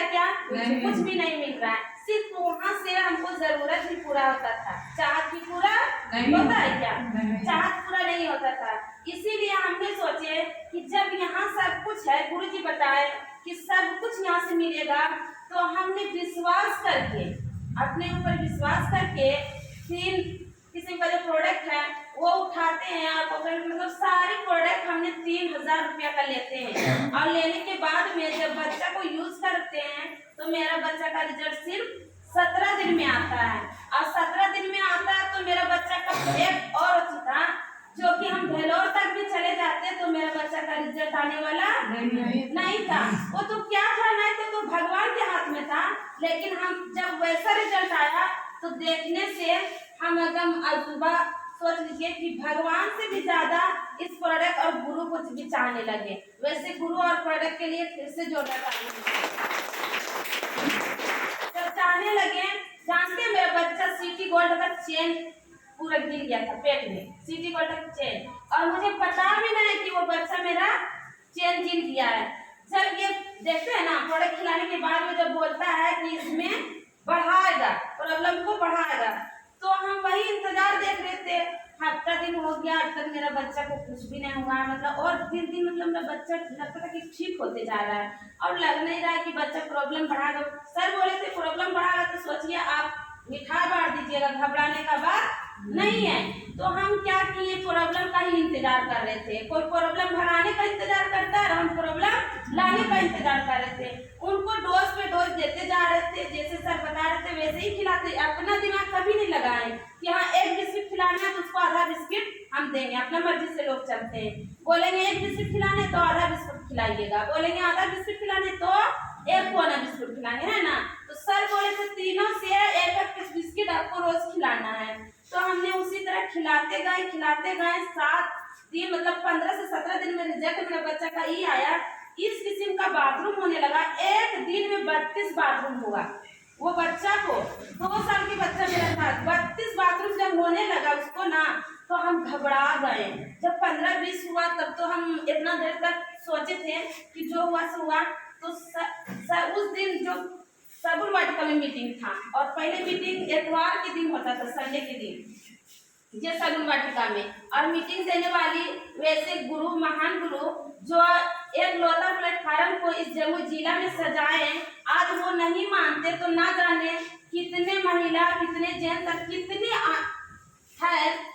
है क्या? कुछ भी नहीं मिल रहा है। सिर्फ वहाँ से हमको जरूरत ही पूरा होता था, चाहत ही पूरा होता है क्या? चाहत पूरा नहीं होता था। इसीलिए हमने सोचे कि जब यहाँ सब कुछ है, गुरुजी बताए कि सब कुछ यहाँ से मिलेगा, तो हमने विश्वास करके, अपने ऊपर विश्वास करके 3 किस्म का जो प्रोडक्ट है वो उठाते हैं। आप मतलब सारी प्रोडक्ट हमने 3000 रुपया का लेते हैं, और लेने के बाद में जब बच्चा को यूज करते हैं तो मेरा बच्चा का रिजल्ट सिर्फ 17 दिन में आता है। और 17 दिन में आता है तो मेरा बच्चा का एक और था, जो कि हम भेलोर तक भी चले जाते तो मेरा बच्चा का रिजल्ट आने वाला नहीं था। वो तो क्या था, नहीं तो भगवान के हाथ में था। लेकिन हम जब वैसा रिजल्ट आया तो देखने से हम एकदम अजूबा सोच लीजिए कि भगवान से भी ज्यादा इस प्रोडक्ट और गुरु को भी चाहने लगे। वैसे गुरु और प्रोडक्ट के लिए फिर से जोड़ना चाहिए। जब चाहने लगे, जानते मेरा बच्चा सिटी गोल्ड का चेन पूरा गिर गया था पेट में, सिटी गोल्ड का चेन, और मुझे पता भी नहीं कि वो बच्चा मेरा चेन गिर गया है। जब ये देखते हैं ना प्रोडक्ट खिलाने के बाद में जब बोलता है कि इसमें बढ़ाएगा, प्रॉब्लम को बढ़ाएगा, तो हम वही इंतजार देख रहे थे। हफ्ता दिन हो गया, अब तक मेरा बच्चा को कुछ भी नहीं हुआ, मतलब और दिन दिन मतलब मेरा बच्चा लगता था कि ठीक होते जा रहा है, और लग नहीं रहा है कि बच्चा प्रॉब्लम बढ़ाएगा। सर बोले थे प्रॉब्लम बढ़ाएगा तो सोचिए आप मिठाई बांट दीजिएगा, घबराने का बात नहीं है। तो हम क्या किए, प्रॉब्लम का ही इंतजार कर रहे थे। कोई प्रॉब्लम भगाने का इंतजार करता है और हम प्रॉब्लम लाने का इंतजार कर रहे थे। उनको डोज पे डोज देते जा रहे थे, जैसे सर बता रहे थे वैसे ही खिलाते। अपना दिमाग कभी नहीं लगाए कि हाँ एक बिस्किट खिलाना है तो उसको आधा बिस्किट हम देंगे। अपना मर्जी से लोग चलते हैं, बोलेंगे एक बिस्किट खिलाने तो आधा बिस्किट खिलाइएगा, बोलेंगे आधा बिस्किट खिलाने तो एक पौना बिस्किट खिलाएंगे, है ना। तो सर बोले थे तीनों से एक एक बिस्किट आपको रोज खिलाना है। तो हमने उसी तरह खिलाते गए 7 दिन, मतलब 15 से 17 दिन में रिजल्ट मेरा बच्चा का ही आया। इस किस्म का बाथरूम होने लगा, एक दिन में 32 बाथरूम हुआ। वो बच्चा को 2 साल की बच्चा मेरा था, 32 बाथरूम जब होने लगा उसको ना, तो हम घबरा गए। जब 15-20 हुआ तब तो हम इतना देर तक सोचे थे कि जो हुआ सो हुआ। तो उस दिन जो सबुर वाटिका में मीटिंग था, और पहले मीटिंग इतवार के दिन होता था, संडे के दिन, ये सबुर वाटिका में। और मीटिंग देने वाली वैसे गुरु, महान गुरु जो एक लौता प्लेटफार्म को इस जम्मू जिला में सजाए, आज वो नहीं मानते तो ना जाने कितने महिला, कितने जेंट्स और कितने है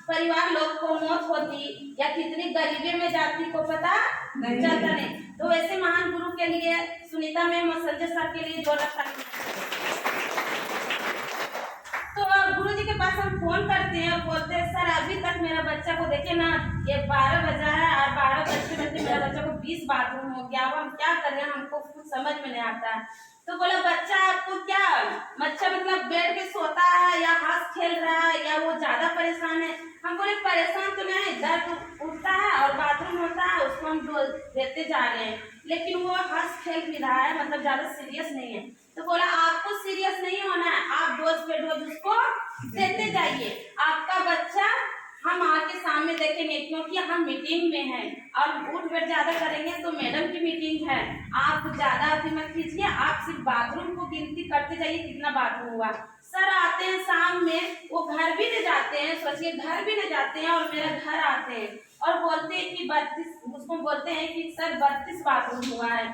परिवार लोग को मौत होती, या कितनी गरीबी में जाती को पता चलता नहीं। तो वैसे महान गुरु के लिए सुनीता मैम और संजय सर के लिए जोड़ा था। तो गुरु जी के पास हम फोन करते हैं और बोलते हैं सर अभी तक मेरा बच्चा को देखे ना, ये 12 बजा है और 12 बजते बजते मेरा बच्चा को 20 बाथरूम हो गया। अब हम क्या कर रहे हैं, हमको कुछ समझ में नहीं आता है। तो बोला बच्चा आपको क्या, बच्चा मतलब बेड पे सोता है या हंस खेल रहा है या वो ज्यादा परेशान है? हम बोले परेशान तो नहीं, दर्द उठता है और बाथरूम होता है, उसको हम डोज देते जा रहे हैं, लेकिन वो हंस खेल भी रहा है, मतलब ज्यादा सीरियस नहीं है। तो बोला आपको सीरियस नहीं होना है, आप डोज पे डोज उसको देते जाइए। आपका बच्चा हम आके सामने देखेंगे, क्योंकि हम मीटिंग में हैं और उठ बैठ ज्यादा करेंगे तो मैडम की मीटिंग है, आप ज्यादा अभी मत कीजिए, आप सिर्फ बाथरूम को गिनती करते जाइए कितना बाथरूम हुआ। सर आते हैं शाम में, वो घर भी नहीं जाते हैं, सोचिए घर भी नहीं जाते हैं, और मेरा घर आते हैं और बोलते हैं कि 32, उसको बोलते हैं कि सर 32 बाथरूम हुआ है।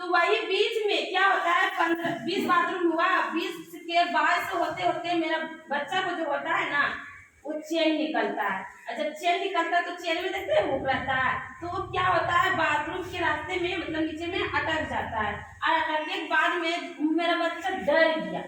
तो वही बीच में क्या होता है, 15-20 बाथरूम हुआ, 20 के बाद से होते होते मेरा बच्चा को जो होता है ना, वो चेन निकलता है। और जब चेन निकलता है तो चेन में देखते हैं हुक रहता है, तो वो क्या होता है बाथरूम के रास्ते में, मतलब नीचे में अटक जाता है। और अटकने के बाद में मेरा बच्चा डर गया।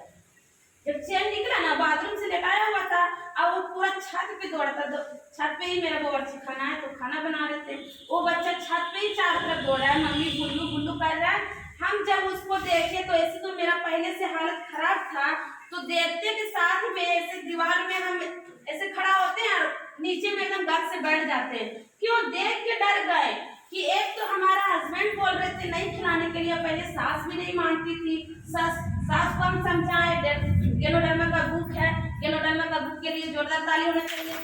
जब चेन निकला ना, बाथरूम से लेटाया हुआ था और वो पूरा छत पे दौड़ा था। छत पे ही मेरा बावर्ची खाना है तो खाना बना रहे थे, वो बच्चा छत पे ही चारों तरफ दौड़ा है, मम्मी गुल्लू गुल्लू कर रहा है। हम जब उसको देखे तो ऐसे तो मेरा पहले से हालत खराब था, तो देखते के साथ में ऐसे दीवार में हम ऐसे खड़ा होते हैं और नीचे में एकदम गद से बैठ जाते हैं। क्यों, देख के डर गए कि एक तो हमारा हस्बैंड बोल रहे थे नहीं खिलाने के लिए, पहले सास भी नहीं मानती थी। सास को हम समझाए, गेनोडर्मा का बुक है, गेनोडर्मा का बुक के लिए जोरदार ताली होना चाहिए।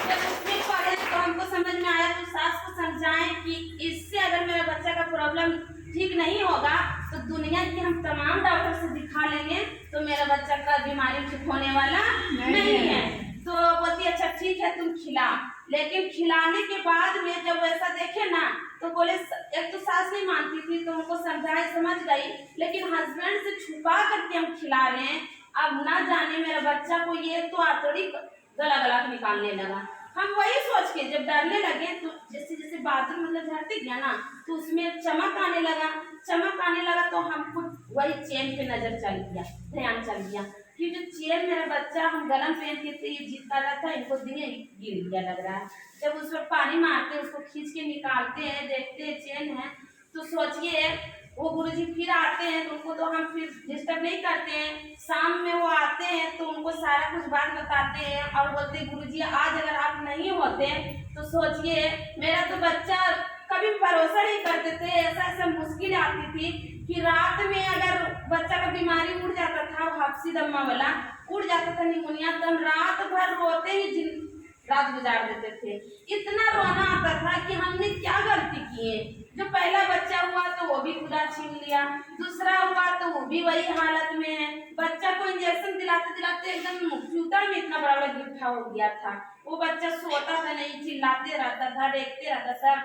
जब उसमें पढ़े तो हमको समझ में आया, तो सास को समझाएं कि इससे अगर मेरा बच्चा का प्रॉब्लम ठीक नहीं होगा तो दुनिया की हम तमाम डॉक्टर से दिखा लेंगे तो मेरा बच्चा का बीमारी ठीक होने वाला नहीं है। तो बोलती अच्छा ठीक है तुम खिला, लेकिन खिलाने के बाद में जब वैसा देखे ना तो बोले, एक तो सास नहीं मानती थी तो उनको समझाई, समझ गई, लेकिन हस्बैंड से छुपा करके हम खिला रहे हैं। अब ना जाने मेरा बच्चा को ये तो आतड़ी गला गला निकालने लगा। हम वही सोच के जब डरने लगे तो जैसे जैसे बाथरूम मतलब झड़ते गया ना तो उसमें चमक आने लगा तो हमको वही चेन पे नजर चल गया, ध्यान चल गया कि जो चेन मेरा बच्चा हम गला पहन के थे ये जिद कर रहा था, इनको दिए गिर गया लग रहा है। जब उस पर पानी मारते हैं, उसको खींच के निकालते हैं, देखते हैं चेन है, तो सोचिए वो गुरुजी फिर आते हैं तो उनको तो हम फिर डिस्टर्ब नहीं करते हैं। शाम में वो आते हैं तो उनको सारा कुछ बात बताते हैं और बोलते हैं गुरुजी आज अगर आप नहीं होते तो सोचिए मेरा तो बच्चा कभी भरोसा नहीं करते थे। ऐसा मुश्किल आती थी कि रात में अगर बच्चा का बीमारी उड़ जाता था, हाफसी दम्मा वाला उड़ जाता था, निमोनिया, तो हम रात भर रोते ही रात गुजार देते थे। इतना रोना आता था कि हमने क्या गलती की है। जो पहला बच्चा हुआ तो वो भी खुदा छीन लिया, दूसरा हुआ तो वो भी वही हालत में है। बच्चा को इंजेक्शन दिलाते दिलाते एकदम कंप्यूटर में इतना बड़ा बड़ा गिट्ठा हो गया था। वो बच्चा सोता था नहीं, चिल्लाते रहता था, देखते रहता था।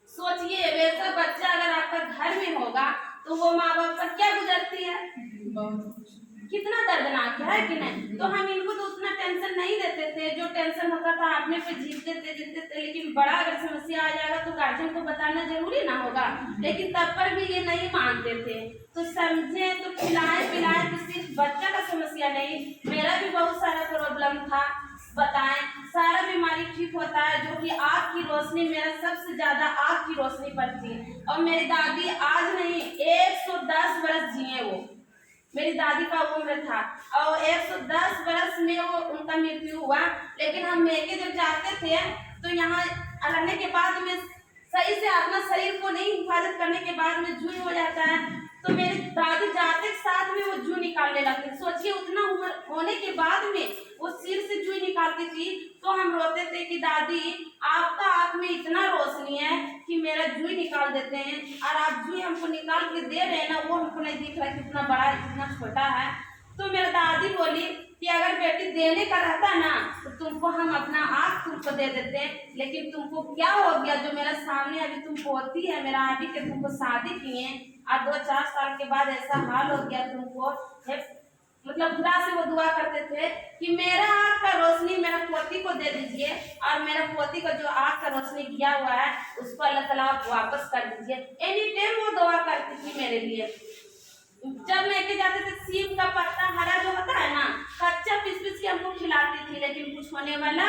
सोचिए वैसा बच्चा अगर आपका घर में होगा तो वो माँ बाप पर क्या गुजरती है, कितना दर्दनाक है कि नहीं। तो हम इनको तो उतना टेंशन नहीं देते थे, जो टेंशन होता था अपने पे जीतते थे। लेकिन बड़ा अगर समस्या आ जाएगा तो गार्जियन को बताना जरूरी ना होगा, लेकिन तब पर भी ये नहीं मानते थे। तो समझे तो खिलाए पिलाए तो सिर्फ बच्चा का समस्या नहीं, मेरा भी बहुत सारा प्रॉब्लम था। बताएं सारा बीमारी ठीक होता है जो कि आँख की रोशनी, मेरा सबसे ज्यादा आँख की रोशनी पड़ती है। और मेरी दादी आज नहीं 110 बरस जिए, वो मेरी दादी का उम्र था और 110 बरस में वो उनका मृत्यु हुआ। लेकिन हम मेके जब जाते थे तो यहाँ रहने के बाद में सही से अपना शरीर को नहीं हिफाजत करने के बाद में जून हो जाता है, तो मेरी दादी जाते साथ में वो जू निकालने लगती। सोचिए उतना उम्र होने के बाद में वो सिर से जू निकालती थी। तो हम रोते थे कि दादी आपका आँख में इतना रोशनी है कि मेरा जू निकाल देते हैं, और आप जू हमको निकाल के दे रहे हैं ना, वो हमको नहीं दिख रहा कितना बड़ा है कितना छोटा है। तो मेरा दादी बोली कि अगर बेटी देने का रहता ना तो तुमको हम अपना आँख तुमको दे देते हैं, लेकिन तुमको क्या हो गया जो मेरा सामने अभी तुम पोती है मेरा अभी के तुमको शादी किए और 2-4 साल के बाद ऐसा हाल हो गया तुमको। मतलब खुदा से वो दुआ करते थे कि मेरा आँख का रोशनी मेरा पोती को दे दीजिए और मेरा पोती का जो आँख का रोशनी किया हुआ है उसको अल्लाह ताला वापस कर दीजिए। एनी टाइम वो दुआ करती थी मेरे लिए। जब लेके जाते थे सीम का पत्ता हरा जो होता है ना, कच्चा पीस के हमको खिलाती थी, लेकिन कुछ होने वाला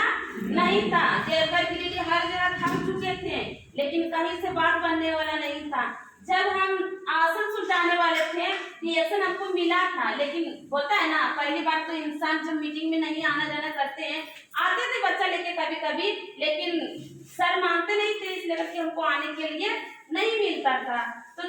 नहीं था। देवघर के लिए हर जगह थक चुके थे, लेकिन कहीं से बात बनने वाला नहीं था। जब हम आसन सुलझाने वाले थे रिएक्शन हमको मिला था, लेकिन होता है ना पहली बार तो इंसान जब मीटिंग में नहीं आना जाना करते हैं, आते थे बच्चा लेके कभी कभी, लेकिन सर मानते नहीं थे, इसलिए करके हमको आने के लिए नहीं मिलता था। तो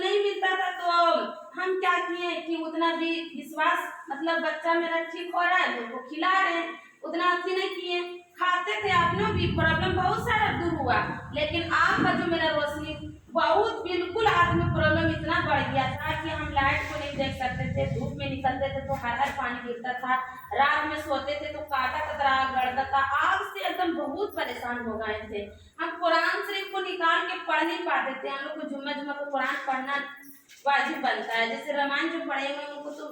हम क्या किए कि उतना भी विश्वास, मतलब बच्चा मेरा ठीक हो रहा है तो वो खिला रहे हैं, उतना अच्छी नहीं किए। खाते थे, अपना भी प्रॉब्लम बहुत सारा दूर हुआ, लेकिन आँख का जो मेरा रोशनी बहुत बिल्कुल आँख में प्रॉब्लम इतना बढ़ गया था कि हम लाइट को नहीं देख सकते थे, धूप में निकलते थे तो हर पानी गिरता था, रात में सोते थे तो काटा कतरा गड़ता था, आग से एकदम बहुत परेशान हो गए थे। हम कुरान शरीफ को निकाल के पढ़ नहीं पाते थे। हम लोग को जुम्मा जुम्मा को कुरान पढ़ना वाजिब बनता है, जैसे रामायण जो पढ़े हुए उनको तो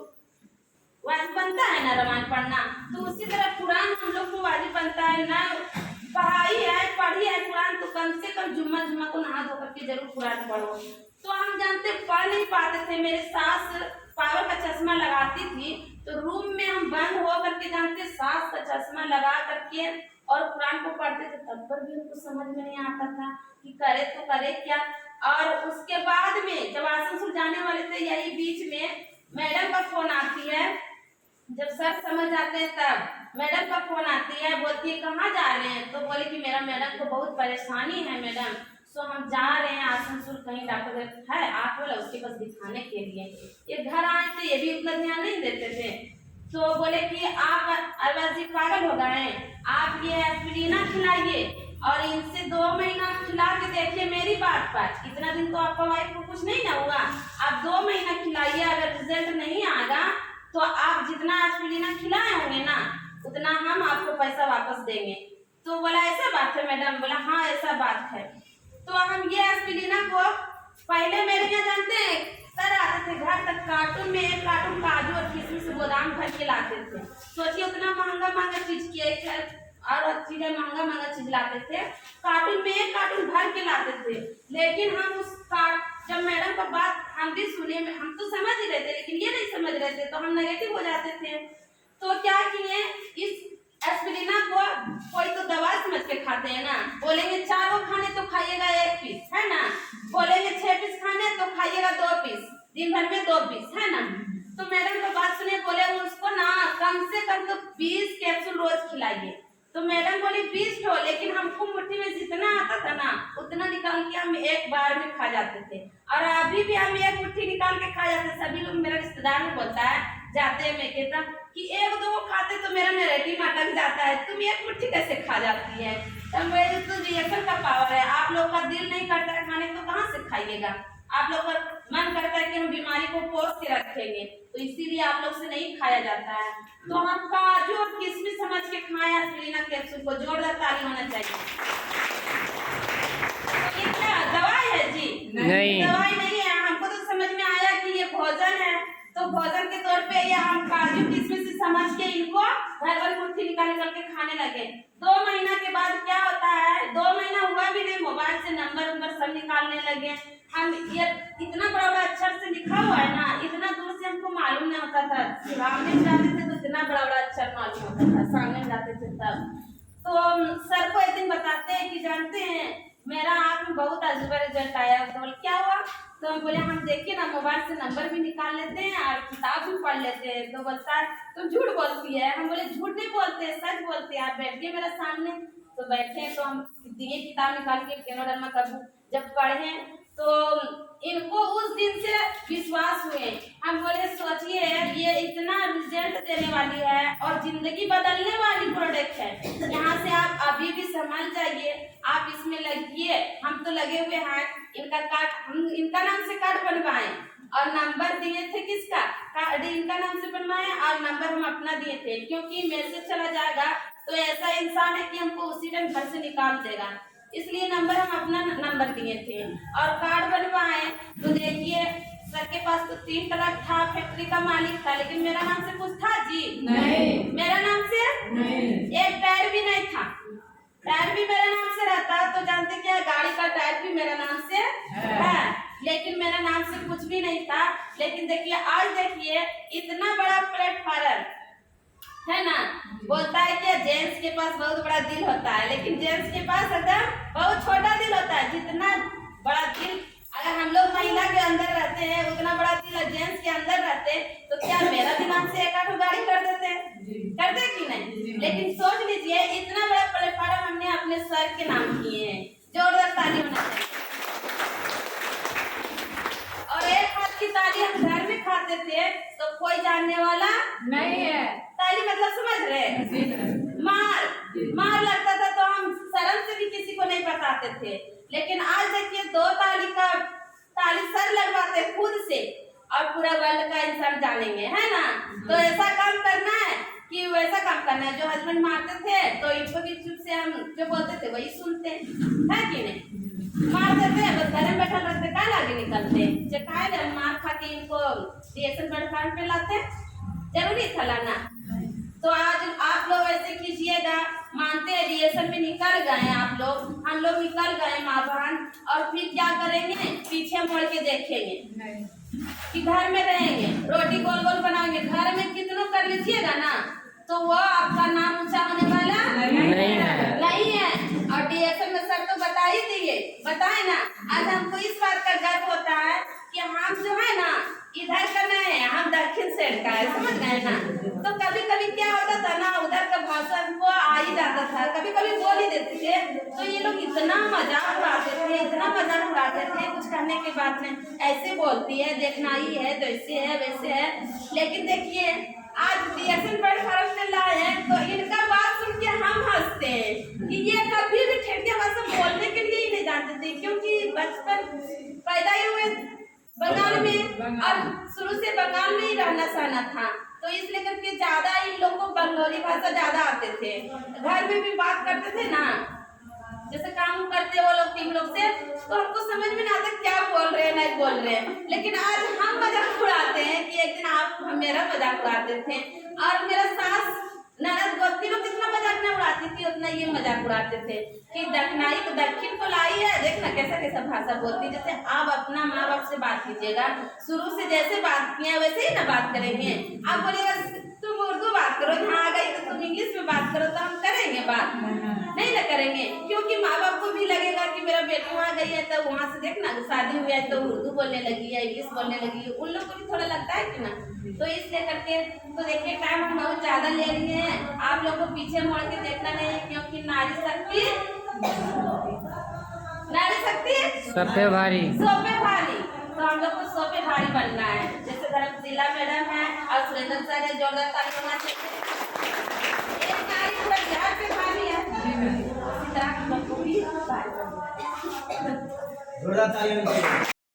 वाजिब बनता है ना रामायण पढ़ना, तो उसी तरह कुरान हम लोग को वाजिब बनता है ना। पढ़ी है कुरान तो कम से कम जुम्मा को नहा धो करके जरूर कुरान पढ़ो। तो हम जानते पढ़ नहीं पाते थे। मेरे सास पावर का चश्मा लगाती थी तो रूम में हम बंद हो करके जानते सास का चश्मा लगा करके और कुरान को पढ़ते थे, तब पर भी हमको समझ में नहीं आता था कि करे तो करे क्या। और उसके बाद में जब आसन सुलझाने वाले थे, यही बीच में मैडम का फोन आती है। जब सर समझ आते हैं तब मैडम का फोन आती है, बोलती है कहाँ जा रहे हैं, तो बोले कि मेरा मैडम को बहुत परेशानी है मैडम, सो हम जा रहे हैं आसनसोल, कहीं डॉक्टर है आप बोला उसके पास दिखाने के लिए। ये घर आए थे, ये भी उतना ध्यान नहीं देते थे। तो बोले कि आप अरबाज जी पागल हो गए हैं, आप ये एस्पिरिना खिलाइए और इनसे 2 महीना खिला के देखिए मेरी बात पर। इतना दिन तो आपका वाइफ को कुछ नहीं ना हुआ, आप 2 महीना तो आप जितना एस्पिरिना खिलाए होंगे ना उतना हम आपको पैसा वापस देंगे। तो बोला ऐसा बात है मैडम? बोला हाँ ऐसा बात है। तो हम ये एस्पिरिना को पहले मेरे यहाँ जानते हैं सर आते थे घर तक कार्टून में 1 कार्टून काजू और किशमिश गोदाम भर के लाते थे। सोचिए उतना महंगा चीज केक और चीजें महंगा चीज लाते थे, कार्टून में 1 कार्टून भर के लाते थे। लेकिन हम उस जब मैडम का बात हम भी सुने, हम तो समझ ही रहे थे लेकिन ये नहीं समझ रहे थे, तो हम नेगेटिव हो जाते थे। तो क्या किए, इस एस्पिरिना को कोई तो दवा समझ के खाते हैं ना, बोलेंगे 4 खाने तो खाइएगा 1 पीस, है ना, बोलेंगे 6 पीस खाने तो खाइएगा 2 पीस, दिन भर में 2 पीस, है ना। तो मैडम को बात सुने, बोले उसको ना कम से कम तो 20 कैप्सूल रोज खिलाइए। तो मैडम बोली 20 ठो, लेकिन हमको मुट्ठी में जितना आता था ना उतना निकाल के हम एक बार में खा जाते थे। और अभी भी हम 1 मुट्ठी निकाल के खा जाते। सभी लोग मेरा रिश्तेदार में बोलता है जाते हैं मैं कहता कि 1-2 खाते तो मेरा नैरेटिव अटक जाता है, तुम 1 मुट्ठी कैसे खा जाती है। तो मेरे तो रिएक्शन का पावर है, आप लोग का दिल नहीं करता है खाने तो कहाँ से खाइएगा। आप लोग का मन करता है कि हम बीमारी को पोष के रखेंगे, तो इसीलिए आप लोग से नहीं खाया जाता है। तो हम काजू और किशमिश समझ के खाएं एस्पिरिना कैप्सूल को। जोरदार ताली होना चाहिए। ये क्या दवाई है जी? नहीं, दवाई नहीं है। हमको तो समझ में आया कि ये भोजन है, तो भोजन के तौर पे ये हम काजू किशमिश समझ के इनको भर मुट्ठी निकाल के खाने लगे। 2 महीना के बाद क्या होता है, 2 महीना हुआ भी नहीं, मोबाइल से नंबर सब निकालने लगे। हम ये इतना बड़ा अक्षर से लिखा हुआ है ना, इतना दूर से हमको मालूम नहीं होता था। सामने जाते थे तो इतना बड़ा अक्षर मालूम होता था, सामने जाते थे तब। तो सर को एक दिन बताते हैं कि जानते हैं मेरा आँख में बहुत अजूबा रिजल्ट आया। तो बोले क्या हुआ? तो हम बोले हम देखिए ना मोबाइल से नंबर भी निकाल लेते हैं और किताब भी पढ़ लेते हैं। तो बोलता है तुम झूठ बोलती है। हम बोले झूठ नहीं बोलते, सच बोलते हैं। आप बैठिए मेरे सामने। तो बैठे तो हम दिए किताब निकाल के केनोडर्मा का बुक जब पढ़े तो इनको उस दिन से विश्वास हुए। हम बोले सोचिए ये इतना रिजल्ट देने वाली है और जिंदगी बदलने वाली प्रोडक्ट है। यहाँ से आप अभी भी समझ जाइए, आप इसमें लगिए। हम तो लगे हुए हैं। इनका कार्ड हम इनका नाम से कार्ड बनवाए और नंबर दिए थे। किसका कार्ड? इनका नाम से बनवाए और नंबर हम अपना दिए थे, क्योंकि मैसेज चला जाएगा तो ऐसा इंसान है कि हमको उसी टाइम घर से निकाल देगा, इसलिए नंबर हम अपना नंबर दिए थे और कार्ड बनवाए। तो देखिए सर के पास तो 3 ट्रक था, फैक्ट्री का मालिक था, लेकिन मेरा नाम से कुछ था जी? नहीं। मेरा नाम से नहीं। 1 टायर भी नहीं था। टायर भी मेरा नाम से रहता तो जानते क्या, गाड़ी का टायर भी मेरा नाम से है, लेकिन मेरा नाम से कुछ भी नहीं था। लेकिन देखिए आज देखिए इतना बड़ा प्लेटफॉर्म है ना। बोलता है कि जेंट्स के पास बहुत बड़ा दिल होता है, लेकिन जेंट्स के पास एकदम बहुत छोटा दिल होता है। जितना बड़ा दिल अगर हम लोग महिला के अंदर रहते हैं उतना बड़ा दिल जेंट्स के अंदर रहते तो क्या मेरा भी नाम से 1-8 गाड़ी कर देते कि नहीं? लेकिन सोच लीजिए इतना बड़ा प्लेटफॉर्म हमने अपने सर के नाम किए हैं। जोरदार ताली होना चाहिए। और 1 हाथ की ताली हम घर में खाते थे तो कोई जानने वाला नहीं है। ताली मतलब समझ रहे? मार लगता था तो हम शर्म से भी किसी को नहीं बताते थे। लेकिन आज देखिए 2 ताली सर लगवाते खुद से और पूरा वर्ल्ड का इंसान जानेंगे, है ना। तो ऐसा काम करना है कि वैसा काम करना है। जो हस्बैंड मारते थे तो इनको भी चुप से हम जो बोलते थे वही सुनते, है कि नहीं। मार देते बस घर में बैठा रहते, क्या लागे निकलते चकाए मार खा के इनको रिएक्शन प्लेटफॉर्म पे लाते, जरूरी था लाना। तो आज आप लोग ऐसे कीजिएगा, मानते हैं रिएक्शन में निकल गए आप लोग, हम लोग निकल गए माँ बहन, और फिर क्या करेंगे, पीछे मुड़ के देखेंगे कि घर में रहेंगे, रोटी गोल गोल बनाएंगे, घर में कितनों कर लीजिएगा ना तो वो आपका नाम ऊंचा होने वाला नहीं है। और डीएसएल में सर तो बता ही दिए, बताए ना। आज हमको इस बात का गर्व होता है कि हम जो है ना इधर का नहीं है, हम दक्षिण साइड का है, समझ गए ना। तो कभी कभी क्या होता था ना उधर का भाषा हमको आ ही जाता था, कभी कभी बोल ही देते थे। तो ये लोग इतना मजाक उड़ाते थे, इतना मजाक उड़ाते थे, कुछ करने की बात नहीं, ऐसे बोलती है, देखना ही है, तो ऐसे है वैसे है। लेकिन देखिए आज रिएक्शन पर फर्क चल रहा है तो इनका बात सुन के हम हंसते हैं कि ये कभी भी ठेठिया भाषा बोलने के लिए ही नहीं जानते थे, क्योंकि बचपन पैदा ही हुए बंगाल में और शुरू से बंगाल में ही रहना सहना था। तो इसलिए करके ज्यादा इन लोगों को बंगाली भाषा ज्यादा आते थे। घर में भी बात करते थे ना, जैसे काम करते वो लोग टीम लोग से, तो हमको समझ में नहीं आता क्या बोल रहे हैं नहीं बोल रहे हैं। लेकिन आज हम मजाक उड़ाते हैं कि एक दिन आप मेरा मजाक उड़ाते थे, और मेरा सास ननद गोती लोग जितना मजाक न उड़ाती थी उतना ये मजाक उड़ाते थे कि दक्षिणाई तो दक्षिण को लाई है, देखना कैसा कैसा भाषा बोलती। जैसे आप अपना माँ बाप से बात कीजिएगा, शुरू से जैसे बात किया वैसे ही ना बात करेंगे। आप बोलिएगा तुम उर्दू बात करो, यहाँ आ गई तो तुम इंग्लिश में बात करो, तो हम करेंगे बात? नहीं ना करेंगे, क्योंकि माँ बाप को भी लगेगा कि मेरा बेटी वहाँ गई है तो वहाँ से देखना शादी हुई है तो उर्दू बोलने लगी है, इंग्लिश बोलने लगी है, उन लोग को भी थोड़ा लगता है कि ना। तो इसलिए करके तो देखिए टाइम हम बहुत ज्यादा ले रही हैं, आप लोग को पीछे मोड़ के देखना नहीं है, क्योंकि नारी शक्ति सब पे भारी, सब पे भारी। तो हम लोग को सब पे भारी बनना है। जैसे धर्मशिला मैडम है और सुरेंद्र सर है, जोरदार ताली बना चाहिए। एक नारी पूरा बिहार पे भारी है, इसी तरह हम लोग को भी भारी बनना है। जोरदार ताली बना चाहिए।